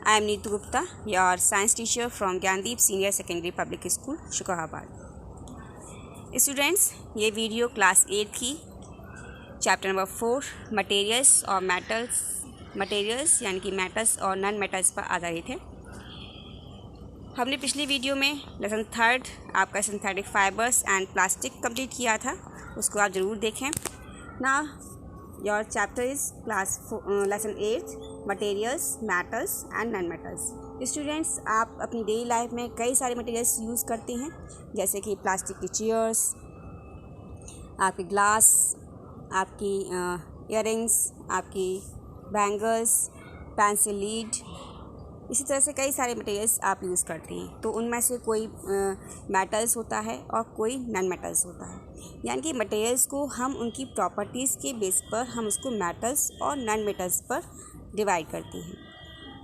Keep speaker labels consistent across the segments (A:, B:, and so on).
A: I am Neetu Gupta, your science teacher from Gyandeep Senior Secondary Public School, Shukrabad. Students, ये video class 8 की chapter number 4 materials यानी कि metals और non metals पर आधारित है। हमने पिछली वीडियो में लेसन 3 आपका synthetic fibres and plastic complete किया था, उसको आप ज़रूर देखें। ना your chapter is lesson 8 materials, metals and non metals. Students, आप अपनी डेली लाइफ में कई सारे मटेरियल्स यूज़ करते हैं, जैसे कि प्लास्टिक की चेयर्स, आपके ग्लास, आपकी इयररिंग्स, आपकी बैंगल्स, पेंसिल लीड, इसी तरह से कई सारे मटेरियल्स आप यूज़ करते हैं। तो उनमें से कोई मेटल्स होता है और कोई नॉन मेटल्स होता है, यानी कि मटेरियल्स को हम उनकी प्रॉपर्टीज़ के बेस पर हम उसको मेटल्स और नॉन मेटल्स पर डिवाइड करते हैं।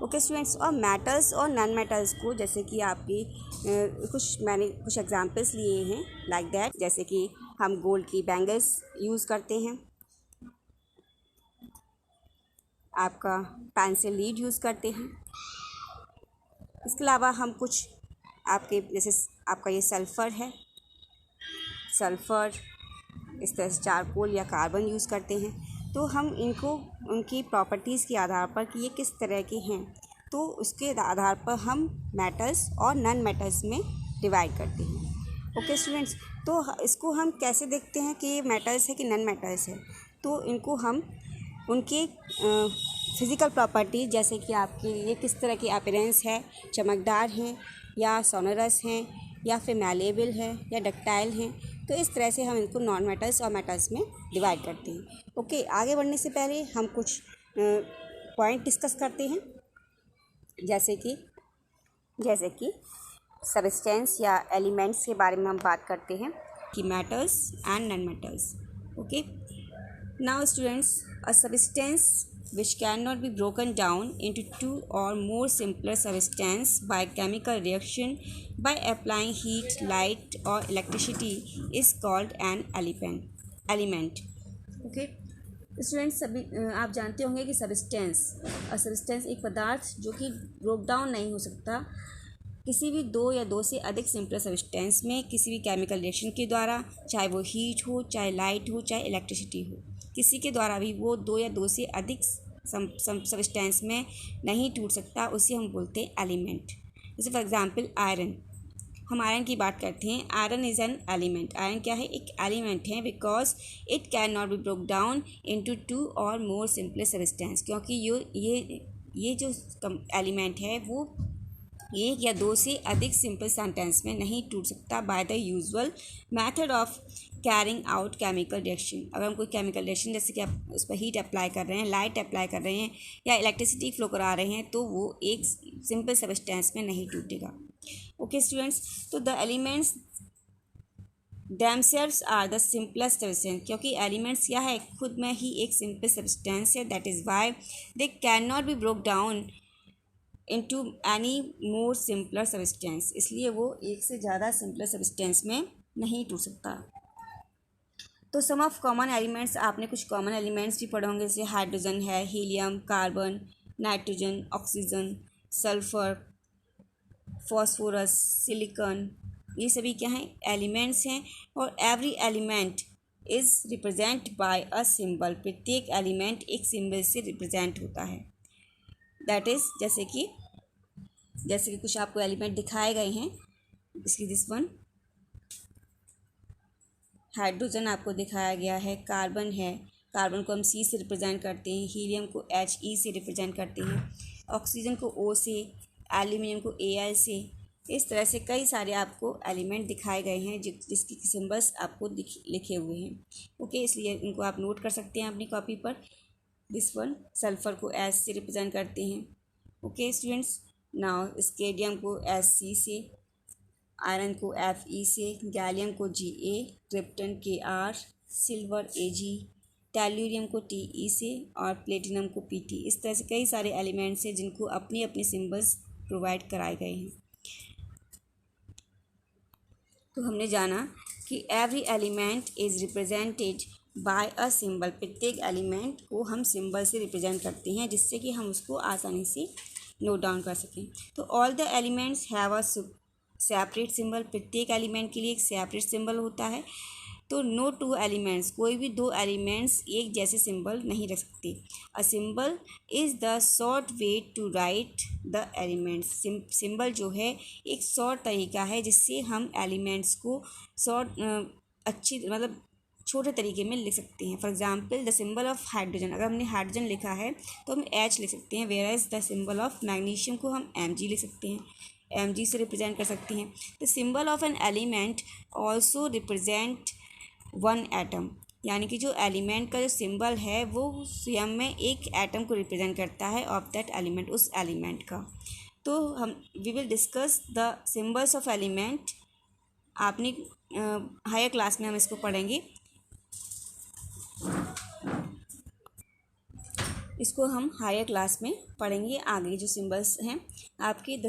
A: ओके स्टूडेंट्स, और मेटल्स और नॉन मेटल्स को जैसे कि आपकी मैंने कुछ एग्जांपल्स लिए हैं लाइक दैट, जैसे कि हम गोल्ड की बैंगल्स यूज़ करते हैं, आपका पेंसिल लीड यूज़ करते हैं। इसके अलावा हम कुछ आपके जैसे आपका ये सल्फ़र है, सल्फ़र, इस तरह से चारकोल या कार्बन यूज़ करते हैं। तो हम इनको उनकी प्रॉपर्टीज़ के आधार पर कि ये किस तरह के हैं, तो उसके आधार पर हम मेटल्स और नॉन मेटल्स में डिवाइड करते हैं। ओके स्टूडेंट्स, तो इसको हम कैसे देखते हैं कि ये मेटल्स है कि नॉन मेटल्स है। तो इनको हम उनके फिज़िकल प्रॉपर्टी, जैसे कि आपके ये किस तरह की अपीयरेंस है, चमकदार हैं या सोनरस हैं या फिर मैलेबल है या डक्टाइल हैं, तो इस तरह से हम इनको नॉन मेटल्स और मेटल्स में डिवाइड करते हैं। ओके, आगे बढ़ने से पहले हम कुछ पॉइंट डिस्कस करते हैं, जैसे कि सब्सटेंस या एलिमेंट्स के बारे में हम बात करते हैं कि metals and non metals. Okay, now students, a substance which cannot be broken down into two or more simpler substances by chemical reaction by applying heat, light or electricity is called an element. Okay students, सभी आप जानते होंगे कि substance एक पदार्थ जो कि broke down नहीं हो सकता किसी भी दो या दो से अधिक सिंपल सब्सटेंस में किसी भी केमिकल रिएक्शन के द्वारा, चाहे वो हीट हो, चाहे लाइट हो, चाहे इलेक्ट्रिसिटी हो, किसी के द्वारा भी वो दो या दो से अधिक सब्सटेंस में नहीं टूट सकता, उसे हम बोलते हैं एलिमेंट। जैसे फॉर एग्जांपल आयरन, हम आयरन की बात करते हैं। Iron is an element. Iron क्या है? एक एलिमेंट है, because it can not be broke down into 2 और मोर सिंपल सब्सटेंस, क्योंकि ये जो एलिमेंट है वो एक या दो से अधिक सिंपल सेंटेंस में नहीं टूट सकता by the usual method of carrying out chemical reaction. अगर हम कोई केमिकल रिएक्शन जैसे कि आप उस पर हीट अप्लाई कर रहे हैं, लाइट अप्लाई कर रहे हैं या इलेक्ट्रिसिटी फ्लो करा रहे हैं, तो वो एक सिंपल सब्सटेंस में नहीं टूटेगा। ओके स्टूडेंट्स, तो the elements themselves are the simplest substance, क्योंकि एलिमेंट्स क्या है? खुद में ही एक सिंपल सब्सटेंस है। That is why they can not be broke down into any more simpler substance, इसलिए वो एक से ज़्यादा सिंपलर सब्सटेंस में नहीं टूट सकता। तो सम ऑफ कॉमन एलिमेंट्स, आपने कुछ कॉमन एलिमेंट्स भी पढ़े होंगे, जैसे हाइड्रोजन है, helium, carbon, nitrogen, oxygen, sulphur, phosphorus, silicon, ये सभी क्या हैं? एलिमेंट्स हैं। और every element is represent by a symbol, प्रत्येक एलिमेंट एक सिंबल से रिप्रेजेंट होता है। दैट इज़ जैसे कि कुछ आपको एलिमेंट दिखाए गए हैं, इसकी दिस वन हाइड्रोजन आपको दिखाया गया है, कार्बन है, कार्बन को हम C से रिप्रेजेंट करते हैं, हीलियम को He से रिप्रेजेंट करते हैं, ऑक्सीजन को O से, एल्यूमिनियम को Al से। इस तरह से कई सारे आपको एलिमेंट दिखाए गए हैं जिसकी सिंबल्स आपको लिखे हुए हैं। ओके, इसलिए इनको आप नोट कर सकते हैं अपनी कॉपी पर। दिस वन सल्फ़र को S से रिप्रेजेंट करते हैं। ओके स्टूडेंट्स, नाउ स्केडियम को Sc से, आयरन को Fe से, गैलियम को Ga, krypton Kr, silver Ag, tellurium को Te से और प्लेटिनम को Pt। इस तरह से कई सारे एलिमेंट्स हैं जिनको अपनी अपनी सिंबल्स प्रोवाइड कराए गए हैं। तो हमने जाना कि every element is represented by a symbol, प्रत्येक एलिमेंट को हम सिंबल से रिप्रेजेंट करते हैं जिससे कि हम उसको आसानी से नोट डाउन कर सकें। तो all the elements have a separate symbol, प्रत्येक एलिमेंट के लिए एक सेपरेट सिंबल होता है। तो नो टू एलिमेंट्स, कोई भी दो एलिमेंट्स एक जैसे सिंबल नहीं रख सकते। A symbol is the short way to write the elements, symbol जो है एक शॉर्ट तरीका है जिससे हम एलिमेंट्स को शॉर्ट अच्छी मतलब छोटे तरीके में लिख सकते हैं। For example the symbol of hydrogen, अगर हमने हाइड्रोजन लिखा है तो हम H लिख सकते हैं, where as the symbol of magnesium को हम Mg लिख सकते हैं, Mg से रिप्रेजेंट कर सकते हैं। The symbol of an element also represent one atom, यानी कि जो एलिमेंट का जो सिंबल है वो स्वयं में एक एटम को रिप्रेजेंट करता है ऑफ दैट एलिमेंट, उस एलिमेंट का। तो हम we will discuss the symbols of element. आपने हायर क्लास में हम इसको पढ़ेंगे, इसको हम हायर क्लास में पढ़ेंगे। आगे जो सिंबल्स हैं आपके, the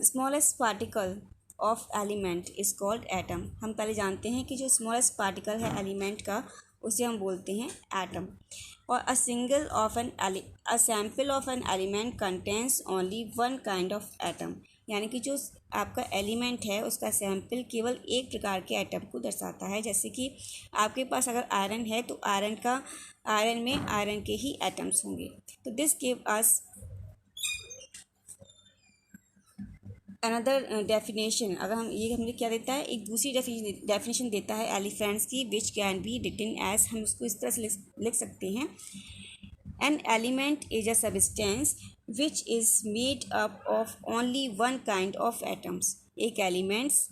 A: smallest particle of element is called atom. हम पहले जानते हैं कि जो स्मॉलेस्ट पार्टिकल है एलिमेंट का उसे हम बोलते हैं एटम। और a sample of an element contains only one kind of atom, यानी कि जो आपका एलिमेंट है उसका सैम्पल केवल एक प्रकार के एटम को दर्शाता है। जैसे कि आपके पास अगर आयरन है तो आयरन में आयरन के ही एटम्स होंगे। तो this give us another definition. अगर हमें क्या देता है, एक दूसरी डेफिनेशन देता है एलिफेंट्स की, which can be written as, हम उसको इस तरह से लिख सकते हैं, an element is a substance which is made up of only one kind of atoms. एक एलिमेंट्स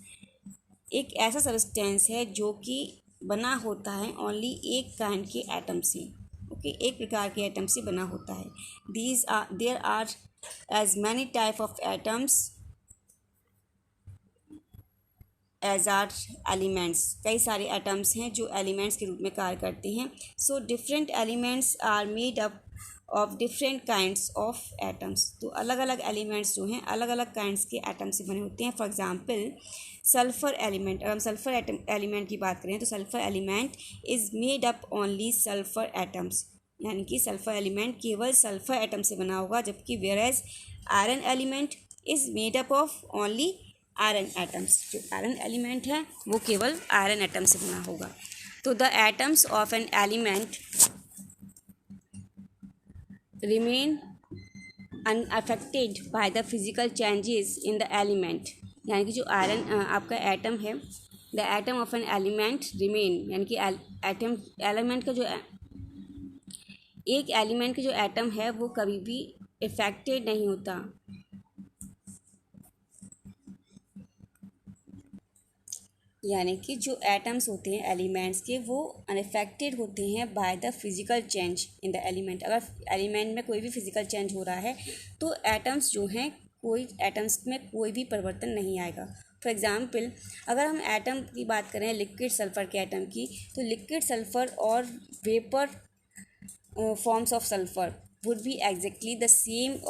A: एक ऐसा सब्सटेंस है जो कि बना होता है ओनली एक काइंड के एटम से, ओके, एक प्रकार के एटम से बना होता है। There are as many type of atoms as are elements, कई सारे एटम्स हैं जो एलिमेंट्स के रूप में कार्य करते हैं। So different elements are made up of different kinds of atoms. तो अलग अलग एलिमेंट्स जो हैं अलग अलग काइंड्स के एटम्स से बने होते हैं। फॉर एग्जांपल सल्फ़र एलिमेंट, अगर हम सल्फ़र एलिमेंट की बात करें तो sulphur element is made up only sulphur atoms, यानी कि सल्फ़र एलिमेंट केवल सल्फ़र एटम से बना होगा, जबकि whereas iron element is made up of only iron atoms, जो आयरन एलिमेंट है वो केवल आयरन एटम से बना होगा। तो the atoms of an element remain unaffected by the physical changes in the element, यानी कि जो आयरन आपका एटम है, the atom of an element remain, यानी कि एलिमेंट का जो एक एलिमेंट का जो एटम है वो कभी भी इफेक्टेड नहीं होता, यानी कि जो एटम्स होते हैं एलिमेंट्स के वो अनइफेक्टेड होते हैं by the physical change in the element. अगर एलिमेंट में कोई भी फिजिकल चेंज हो रहा है तो एटम्स जो हैं एटम्स में कोई भी परिवर्तन नहीं आएगा। फॉर एग्ज़ाम्पल अगर हम एटम की बात करें लिक्विड सल्फ़र के एटम की, तो लिक्विड सल्फ़र और vapour forms of sulfur would be exactly the same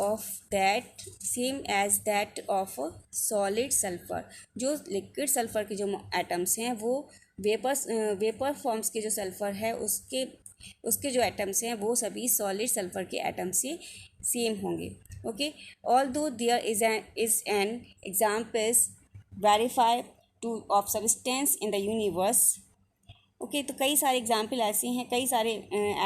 A: as that of a solid sulfur। जो लिक्विड सल्फ़र के जो एटम्स हैं वो वेपर फॉर्म्स के जो सल्फ़र है उसके जो एटम्स हैं वो सभी सॉलिड सल्फ़र के एटम से सेम होंगे, okay. Although there is an examples verify to of substance in the universe, okay. तो कई सारे एग्जाम्पल ऐसे हैं, कई सारे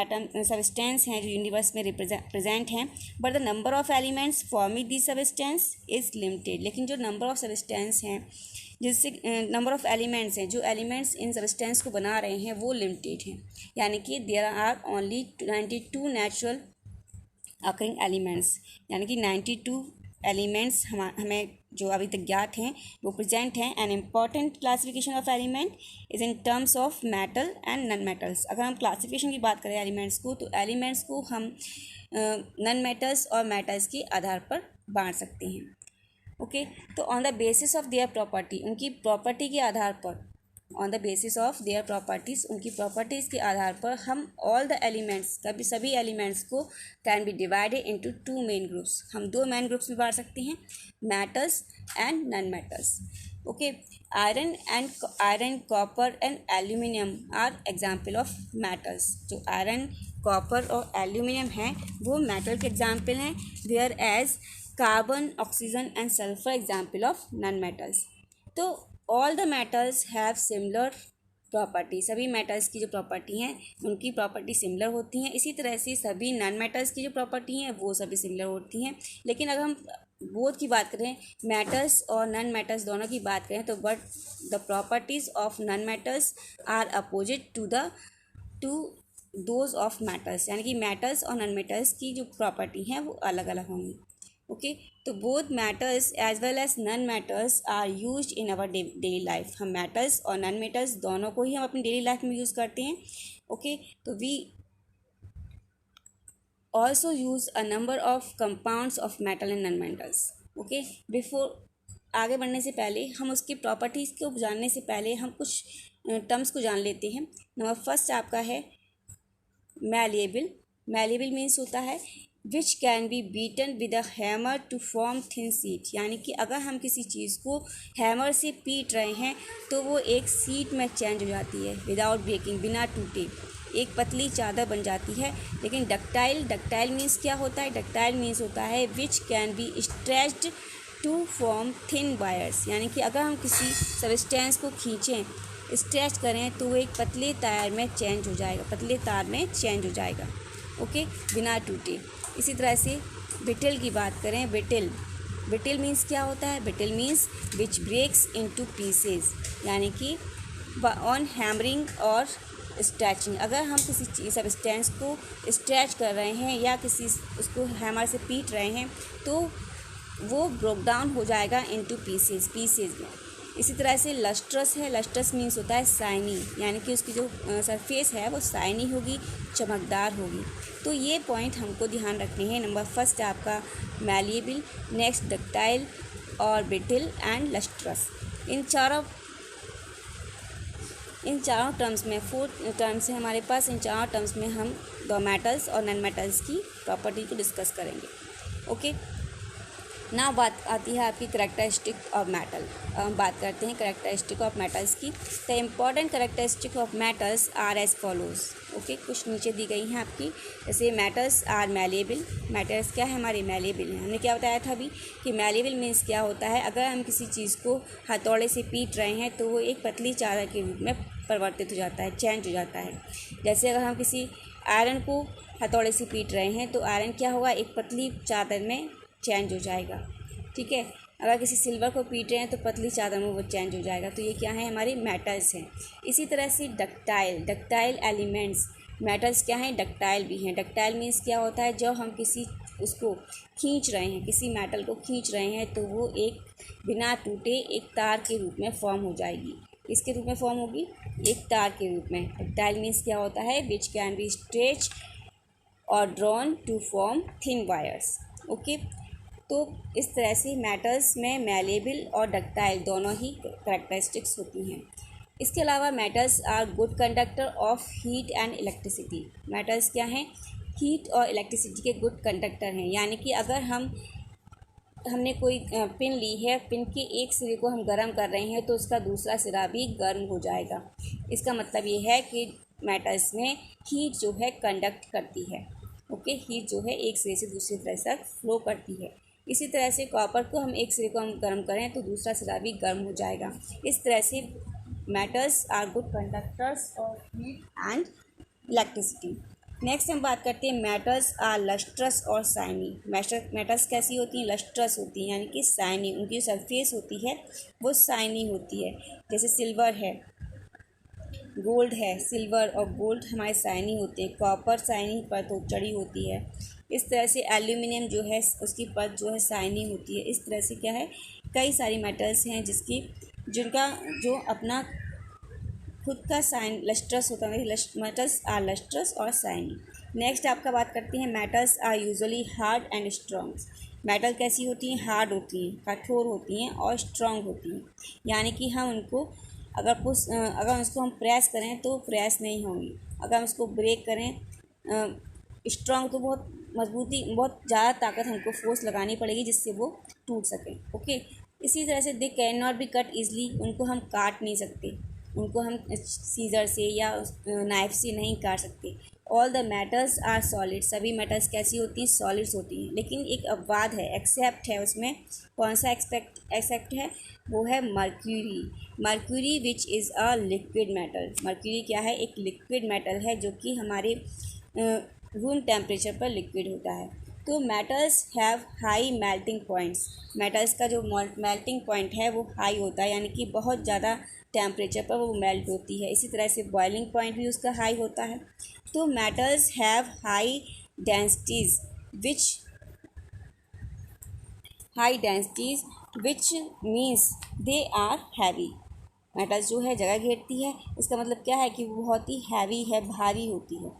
A: एटम सब्सटेंस हैं जो यूनिवर्स में प्रेजेंट हैं, but the number of elements forming this substance is limited. लेकिन जो नंबर ऑफ सब्सटेंस हैं जिससे नंबर ऑफ एलिमेंट्स हैं जो एलिमेंट्स इन सब्सटेंस को बना रहे हैं वो लिमिटेड हैं, यानी कि there are only 92 natural occurring elements, यानी कि 92 एलिमेंट्स हमें जो अभी तक ज्ञात हैं वो प्रेजेंट हैं। An important classification of element is in terms of metal and non metals. अगर हम क्लासिफिकेशन की बात करें एलिमेंट्स को, तो एलिमेंट्स को हम नॉन मेटल्स और मेटल्स के आधार पर बांट सकते हैं, ओके। तो on the basis of their property, उनकी प्रॉपर्टी के आधार पर, on the basis of their properties, उनकी प्रॉपर्टीज़ के आधार पर हम ऑल द एलिमेंट्स सभी एलिमेंट्स को can be divided into 2 main groups, हम 2 मेन ग्रुप्स में बांट सकते हैं, metals and non metals, okay. Iron copper and aluminium are example of metals. जो आयरन कॉपर और एल्यूमिनियम हैं वो मेटल के एग्जाम्पल हैं, where as carbon, oxygen and sulphur example of non metals. तो all the metals have similar property, सभी metals की जो प्रॉपर्टी हैं उनकी प्रॉपर्टी सिमिलर होती हैं। इसी तरह से सभी नॉन मेटल्स की जो प्रॉपर्टी हैं वो सभी सिमिलर होती हैं। लेकिन अगर हम बोथ की बात करें, मेटल्स और नॉन मेटल्स दोनों की बात करें, तो but the properties of non metals are opposite to those of metals, यानी कि मेटल्स और नॉन मेटल्स की जो प्रॉपर्टी हैं वो अलग अलग होंगी। ओके, तो both metals as well as non metals are used in our daily life. हम मेटल्स और नॉन मेटल्स दोनों को ही हम अपनी डेली लाइफ में यूज़ करते हैं। ओके, तो we also use a number of compounds of metal and non-metals. Okay, before आगे बढ़ने से पहले हम उसकी प्रॉपर्टीज़ को जानने से पहले हम कुछ टर्म्स को जान लेते हैं। नंबर फर्स्ट आपका है मैलिएबल। मैलिएबल मीन्स होता है which can be beaten with a hammer to form thin sheet, यानी कि अगर हम किसी चीज़ को हैमर से पीट रहे हैं तो वो एक सीट में चेंज हो जाती है विदाउट ब्रेकिंग, बिना टूटे एक पतली चादर बन जाती है। लेकिन डक्टाइल मीन्स क्या होता है? डक्टाइल मीन्स होता है which can be stretched to form thin wires, यानी कि अगर हम किसी सब्सटेंस को खींचें, स्ट्रेच करें तो वो एक पतले तार में चेंज हो जाएगा, पतले तार में चेंज हो जाएगा। ओके, बिना टूटे। इसी तरह से ब्रिटल की बात करें, ब्रिटल मीन्स क्या होता है? Brittle means which breaks into pieces, यानी कि ऑन हैमरिंग और स्ट्रैचिंग। अगर हम किसी सब्सटेंस को स्ट्रेच कर रहे हैं या किसी उसको हैमर से पीट रहे हैं तो वो ब्रोक डाउन हो जाएगा इनटू पीसेस में। इसी तरह से लस्ट्रस है। लस्ट्रस मीन्स होता है शाइनी, यानी कि उसकी जो सरफेस है वो शाइनी होगी, चमकदार होगी। तो ये पॉइंट हमको ध्यान रखने हैं। नंबर फर्स्ट आपका मैलिएबल, नेक्स्ट डक्टाइल और ब्रिटल एंड लस्ट्रस। इन चारों टर्म्स में 4 टर्म्स हैं हमारे पास। इन चारों टर्म्स में हम द मेटल्स और नॉन मेटल्स की प्रॉपर्टी को डिस्कस करेंगे। ओके, ना बात आती है आपकी करेक्टरिस्टिक ऑफ मेटल। हम बात करते हैं करेक्टरिस्टिक ऑफ मेटल्स की। The important characteristic of metals are as follows. Okay, कुछ नीचे दी गई हैं आपकी, जैसे मेटल्स आर मैलिएबल। मेटल्स क्या है? हमारे मैलिएबल हैं। हमने क्या बताया था अभी कि मैलिएबल मीन्स क्या होता है? अगर हम किसी चीज़ को हथौड़े से पीट रहे हैं तो वो एक पतली चादर के रूप में परिवर्तित हो जाता है, चेंज हो जाता है। जैसे अगर हम किसी आयरन को हथौड़े से पीट रहे हैं तो आयरन क्या होगा? एक पतली चादर में चेंज हो जाएगा। ठीक है, अगर किसी सिल्वर को पीट रहे हैं तो पतली चादर में वो चेंज हो जाएगा। तो ये क्या है? हमारे मेटल्स हैं। इसी तरह से डक्टाइल एलिमेंट्स, मेटल्स क्या हैं? डक्टाइल भी हैं। डक्टाइल मीन्स क्या होता है? जब हम किसी उसको खींच रहे हैं, किसी मेटल को खींच रहे हैं तो वो एक बिना टूटे एक तार के रूप में फॉर्म हो जाएगी। इसके रूप में फॉर्म होगी? एक तार के रूप में। डक्टाइल मीन्स क्या होता है? विच कैन बी स्ट्रेच और drawn to form thin wires. Okay, तो इस तरह से मेटल्स में मैलिएबल और डक्टाइल दोनों ही करेक्टरिस्टिक्स होती हैं। इसके अलावा metals are good conductor of heat and electricity. Metals क्या हैं? हीट और इलेक्ट्रिसिटी के गुड कंडक्टर हैं, यानी कि अगर हमने कोई पिन ली है, पिन के एक सिरे को हम गर्म कर रहे हैं तो उसका दूसरा सिरा भी गर्म हो जाएगा। इसका मतलब ये है कि मेटल्स में हीट जो है कंडक्ट करती है। ओके, हीट जो है एक सिरे से दूसरी तरफ तक फ्लो करती है। इसी तरह से कॉपर को हम एक सिरे को हम गर्म करें तो दूसरा सिरा भी गर्म हो जाएगा। इस तरह से metals are good conductors of heat and electricity. Next हम बात करते हैं मेटल्स आर लस्ट्रस और शाइनी। मेटल्स कैसी होती हैं? लस्ट्रस होती हैं, यानी कि शाइनी। उनकी जो सरफेस होती है वो शाइनी होती है। जैसे सिल्वर है, गोल्ड है, सिल्वर और गोल्ड हमारे शाइनी होते हैं। कॉपर शाइनी परत चढ़ी होती है। इस तरह से एल्यूमिनियम जो है उसकी परत जो है शाइनी होती है। इस तरह से क्या है, कई सारी मेटल्स हैं जिनका जो अपना खुद का साइन लस्ट्रस होता है। मेटल्स आर लस्ट्रस और शाइनी। नेक्स्ट आपका बात करते हैं metals are usually hard and strong. Metal कैसी होती हैं? हार्ड होती हैं, कठोर होती हैं और स्ट्रॉन्ग होती हैं, यानी कि हम उनको अगर उसको हम प्रेस करें तो प्रेस नहीं होंगी। अगर हम उसको ब्रेक करें स्ट्रॉन्ग तो बहुत मजबूती, बहुत ज़्यादा ताकत हमको फोर्स लगानी पड़ेगी जिससे वो टूट सकें। ओके, इसी तरह से दे can not B cut easily. उनको हम काट नहीं सकते, उनको हम सीजर से या नाइफ से नहीं काट सकते। All the metals are solid, सभी मेटल्स कैसी होती हैं, सॉलिड्स होती हैं। लेकिन एक अपवाद है, एक्सेप्ट है, उसमें कौन सा एक्सेप्ट है, वो है mercury. Mercury which is a liquid metal, mercury क्या है, एक लिक्विड मेटल है जो कि हमारे रूम टेम्परेचर पर लिक्विड होता है। तो metals have high melting points, metals का जो मेल्टिंग पॉइंट है वो हाई होता है, यानी कि बहुत ज़्यादा टेम्परेचर पर वो मेल्ट होती है। इसी तरह से बॉइलिंग पॉइंट भी उसका हाई होता है। तो metals have high densities which means they are heavy, metals जो है जगह घेरती है, इसका मतलब क्या है कि वो बहुत ही हैवी है, भारी होती है।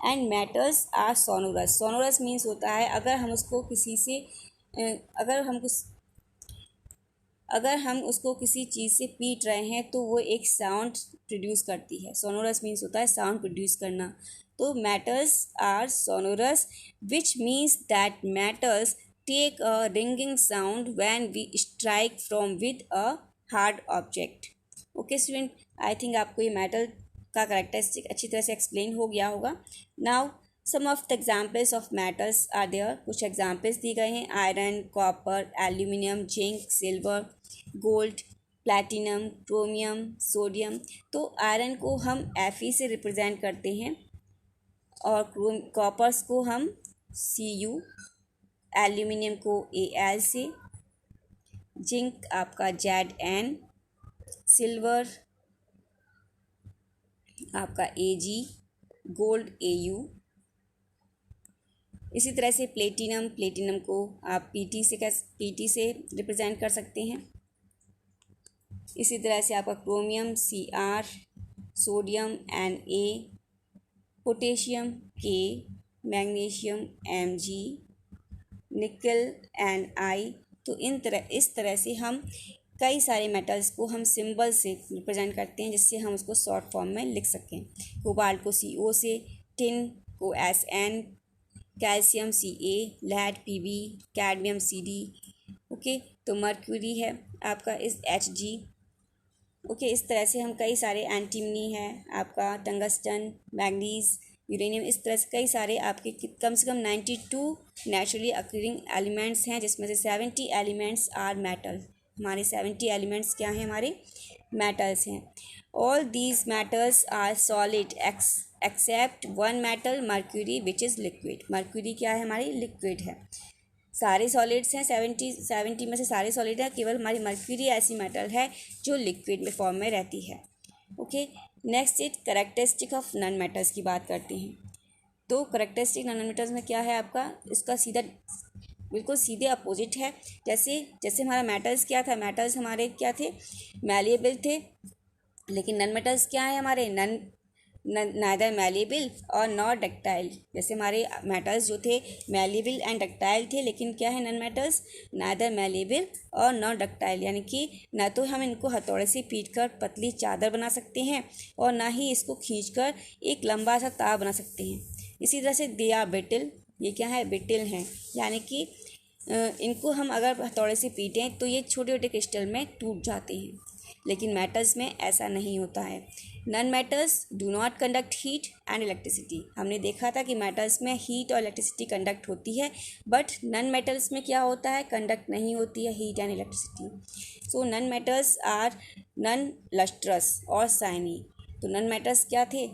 A: And metals are sonorous, sonorous means होता है अगर हम उसको किसी से अगर हम उसको किसी चीज़ से पीट रहे हैं तो वो एक साउंड प्रोड्यूस करती है। सोनोरस मीन्स होता है साउंड प्रोड्यूस करना। तो metals are sonorous which means that metals take a ringing sound when we strike from with a hard object. Okay student, I think आपको ये मेटल का कैरेक्टरिस्टिक अच्छी तरह से एक्सप्लेन हो गया होगा। Now some of the examples of metals are there, कुछ एग्जाम्पल्स दिए गए हैं, iron, copper, aluminium, zinc, silver, gold, platinum, chromium, sodium. तो आयरन को हम Fe से रिप्रेजेंट करते हैं और कॉपर्स को हम Cu, एल्यूमिनियम को Al से, जिंक आपका Zn, सिल्वर आपका Ag, गोल्ड Au। इसी तरह से प्लेटिनम को आप Pt से रिप्रेजेंट कर सकते हैं। इसी तरह से आपका chromium Cr, sodium Na, potassium K, magnesium Mg, निकल Ni। तो इस तरह से हम कई सारे मेटल्स को हम सिंबल से रिप्रेजेंट करते हैं जिससे हम उसको शॉर्ट फॉर्म में लिख सकें। कोबाल्ट को Co से, टिन को Sn, calcium Ca, lead Pb, cadmium Cd। Okay, तो मर्क्यूरी है आपका इस Hg। ओके, इस तरह से हम कई सारे, एंटीमनी है आपका, टंगस्टन, मैग्नीज, यूरेनियम, इस तरह से कई सारे आपके कम से कम 92 नेचुरली अक्यूरिंग एलिमेंट्स हैं, जिसमें से 70 एलिमेंट्स आर मेटल। हमारे 70 एलिमेंट्स क्या हैं, हमारे मेटल्स हैं। All these metals are solid except one metal mercury which is liquid. Mercury क्या है, हमारी लिक्विड है। सारे सॉलिड्स हैं, 70 में से सारे सॉलिड हैं, केवल हमारी मर्क्यूरी ऐसी मेटल है जो लिक्विड में फॉर्म में रहती है। Okay, next it characteristic of non metals की बात करते हैं। तो कैरेक्टरिस्टिक नॉन मेटल्स में क्या है आपका, इसका सीधा बिल्कुल सीधे अपोजिट है। जैसे हमारा मेटल्स क्या था, मेटल्स हमारे क्या थे, मैलिएबल थे, लेकिन नॉन मेटल्स क्या है हमारे, नाइदर मैलिएबल और नॉट डक्टाइल। जैसे हमारे मेटल्स जो थे मैलिएबल एंड डक्टाइल थे, लेकिन क्या है नॉन मेटल्स, नाइदर मैलिएबल और नॉट डक्टाइल, यानी कि ना तो हम इनको हथौड़े से पीटकर पतली चादर बना सकते हैं और ना ही इसको खींचकर एक लंबा सा तार बना सकते हैं। इसी तरह से दे आर ब्रिटल, ये क्या है, ब्रिटल हैं, यानी कि इनको हम अगर हथौड़े से पीटें तो ये छोटे छोटे क्रिस्टल में टूट जाते हैं, लेकिन मेटल्स में ऐसा नहीं होता है। Non metals do not conduct heat and electricity. हमने देखा था कि मेटल्स में हीट और इलेक्ट्रिसिटी कंडक्ट होती है, बट नॉन मेटल्स में क्या होता है, कंडक्ट नहीं होती है heat and electricity. So non metals are non lustrous और शाइनी। तो नॉन मेटल्स क्या थे,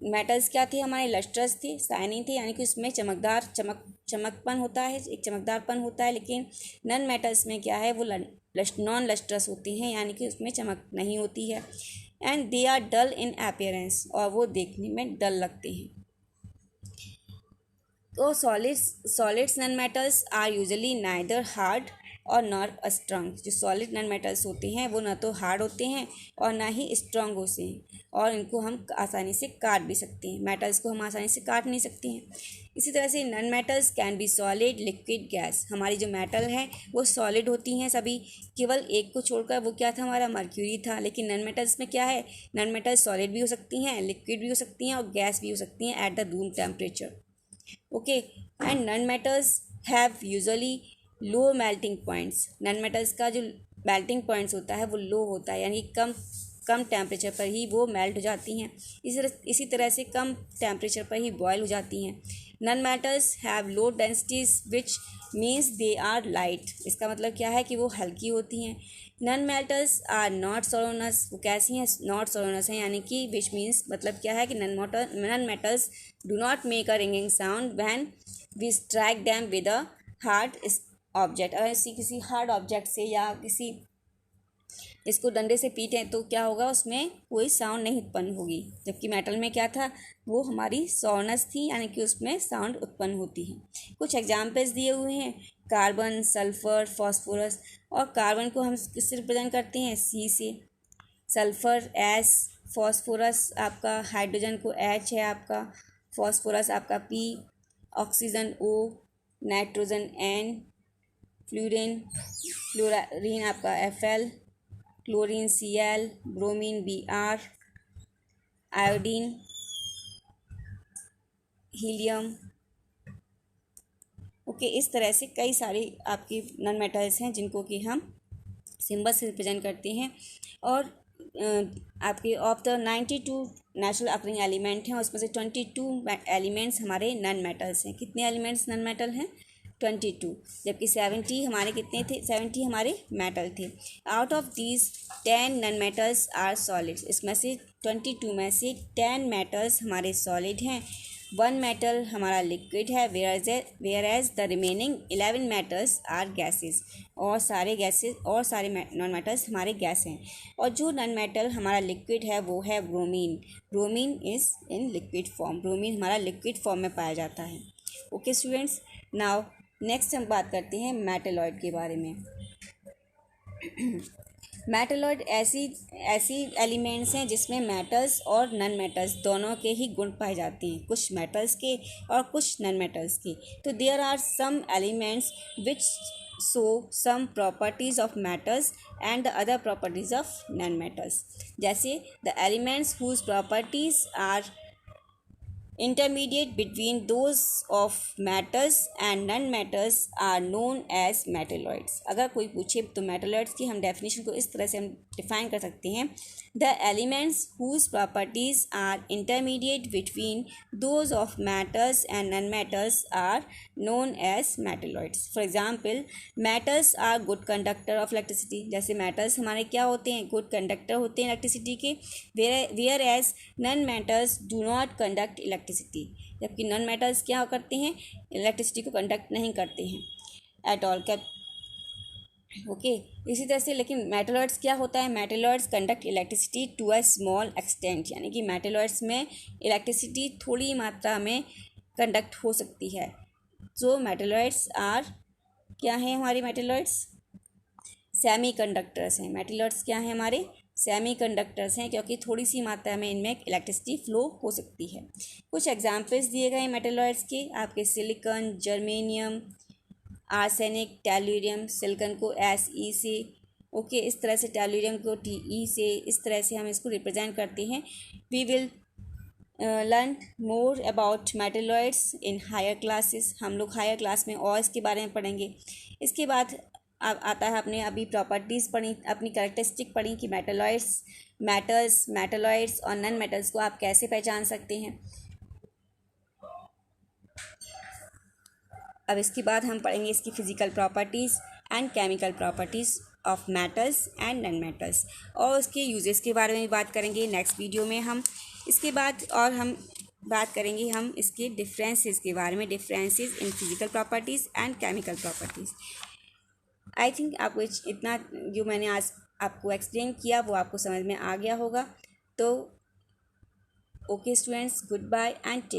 A: मेटल्स क्या थे हमारे, लस्ट्रस थे, शाइनी थे, यानी कि उसमें चमकपन होता है, एक चमकदारपन होता है। लेकिन नॉन मेटल्स में क्या है, वो नॉन लस्ट्रस होते हैं, यानी कि उसमें चमक नहीं होती है। And they are dull in appearance, और वो देखने में डल लगते हैं। तो solids non metals are usually neither hard और नॉट स्ट्रॉन्ग। जो सॉलिड नॉन मेटल्स होते हैं वो ना तो हार्ड होते हैं और ना ही स्ट्रॉन्ग होते हैं, और इनको हम आसानी से काट भी सकते हैं, मेटल्स को हम आसानी से काट नहीं सकते हैं। इसी तरह से non metals can be solid, liquid, gas. हमारी जो मेटल हैं वो सॉलिड होती हैं सभी, केवल एक को छोड़कर, वो क्या था हमारा, मर्क्यूरी था। लेकिन नॉन मेटल्स में क्या है, नॉन मेटल्स सॉलिड भी हो सकती हैं, लिक्विड भी हो सकती हैं और गैस भी हो सकती हैं at the room temperature. Okay, and non metals have usually low melting points. Non metals का जो मेल्टिंग पॉइंट्स होता है वो लो होता है, यानी कम कम टेम्परेचर पर ही वो मेल्ट हो जाती हैं, इसी तरह से कम टेम्परेचर पर ही बॉयल हो जाती हैं। Non metals have low densities which means they are light, इसका मतलब क्या है कि वो हल्की होती हैं। Non metals are not sonorous, वो कैसी हैं, नॉट सोलोनस हैं, यानी कि विच मीन्स मतलब क्या है कि non metals do not make a ringing sound when we strike them with a hard object. अगर किसी हार्ड ऑब्जेक्ट से या किसी इसको डंडे से पीटें तो क्या होगा, उसमें कोई साउंड नहीं उत्पन्न होगी, जबकि मेटल में क्या था, वो हमारी सोनस थी, यानी कि उसमें साउंड उत्पन्न होती है। कुछ एग्जाम्पल्स दिए हुए हैं, कार्बन, सल्फर, फॉस्फोरस। और कार्बन को हम किससे रिप्रेजेंट करते हैं, सी से, सल्फर एस, फॉस्फोरस आपका हाइड्रोजन को एच है आपका, फॉस्फोरस आपका P, oxygen O, nitrogen N, fluorine आपका F L, chlorine C L, bromine B R, iodine helium. Okay, इस तरह से कई सारे आपके नॉन मेटल्स हैं जिनको कि हम सिंबल से रिप्रेजेंट करते हैं। और आपके of the 92 natural occurring element हैं, उसमें से 22 एलिमेंट्स हमारे नॉन मेटल्स हैं। कितने एलिमेंट्स नॉन मेटल हैं, 22, जबकि 70 हमारे कितने थे, 70 हमारे मेटल थे। Out of these 10 non metals are solids, इसमें से 22 में से 10 मेटल्स हमारे सॉलिड हैं, 1 मेटल हमारा लिक्विड है, whereas the remaining 11 metals are gases, और सारे नॉन मेटल्स हमारे गैस हैं। और जो नॉन मेटल हमारा लिक्विड है वो है bromine. Bromine is in liquid form, bromine हमारा लिक्विड फॉर्म में पाया जाता है। ओके स्टूडेंट्स, नाउ नेक्स्ट हम बात करते हैं मेटलॉइड के बारे में। मेटलॉइड ऐसी एलिमेंट्स हैं जिसमें मेटल्स और नॉन मेटल्स दोनों के ही गुण पाए जाते हैं, कुछ मेटल्स के और कुछ नॉन मेटल्स के। तो there are some elements which show some properties of metals and the other properties of non metals. जैसे the elements whose properties are intermediate between those of metals and non-metals are known as metalloids। अगर कोई पूछे तो metalloids की हम definition को इस तरह से हम डिफाइन कर सकते हैं, the elements whose properties are intermediate between those of metals and non-metals are known as metalloids। For example, metals are good conductor of electricity, जैसे metals हमारे क्या होते हैं, good conductor होते हैं इलेक्ट्रिसिटी के, whereas non-metals do not conduct electricity, जबकि non metals क्या करते हैं, इलेक्ट्रिसिटी को कंडक्ट नहीं करते हैं एट ऑल। क्या ओके, इसी तरह से लेकिन मेटलॉइड्स क्या होता है, metalloids conduct electricity to a small extent, यानी कि मेटलॉइड्स में इलेक्ट्रिसिटी थोड़ी मात्रा में कंडक्ट हो सकती है। सो मेटलॉइड्स आर क्या है, हमारी मेटलॉइड्स सेमी कंडक्टर्स हैं। मेटलॉइड्स क्या हैं, हमारे सेमी कंडक्टर्स हैं, क्योंकि थोड़ी सी मात्रा में इनमें इलेक्ट्रिसिटी फ्लो हो सकती है। कुछ एग्जांपल्स दिए गए मेटलॉइड्स के आपके, silicon, germanium, arsenic, tellurium, silicon को SE से, ओके, इस तरह से टेल्यूरियम को TE से, इस तरह से हम इसको रिप्रेजेंट करते हैं। We will learn more about metalloids in higher classes, हम लोग हायर क्लास में और इसके बारे में पढ़ेंगे। इसके बाद अब आता है, आपने अभी प्रॉपर्टीज़ पढ़ी, अपनी कैरेक्टरिस्टिक पढ़ी कि मेटल्स, मेटलॉइड्स और नॉन मेटल्स को आप कैसे पहचान सकते हैं। अब इसके बाद हम पढ़ेंगे इसकी physical properties and chemical properties of metals and non metals, और उसके यूजेस के बारे में भी बात करेंगे नेक्स्ट वीडियो में हम। इसके बाद और हम बात करेंगे हम इसके डिफरेंसेस के बारे में, differences in physical properties and chemical properties. I think आपको इतना जो मैंने आज आपको एक्सप्लेन किया वो आपको समझ में आ गया होगा। तो okay students, good bye and take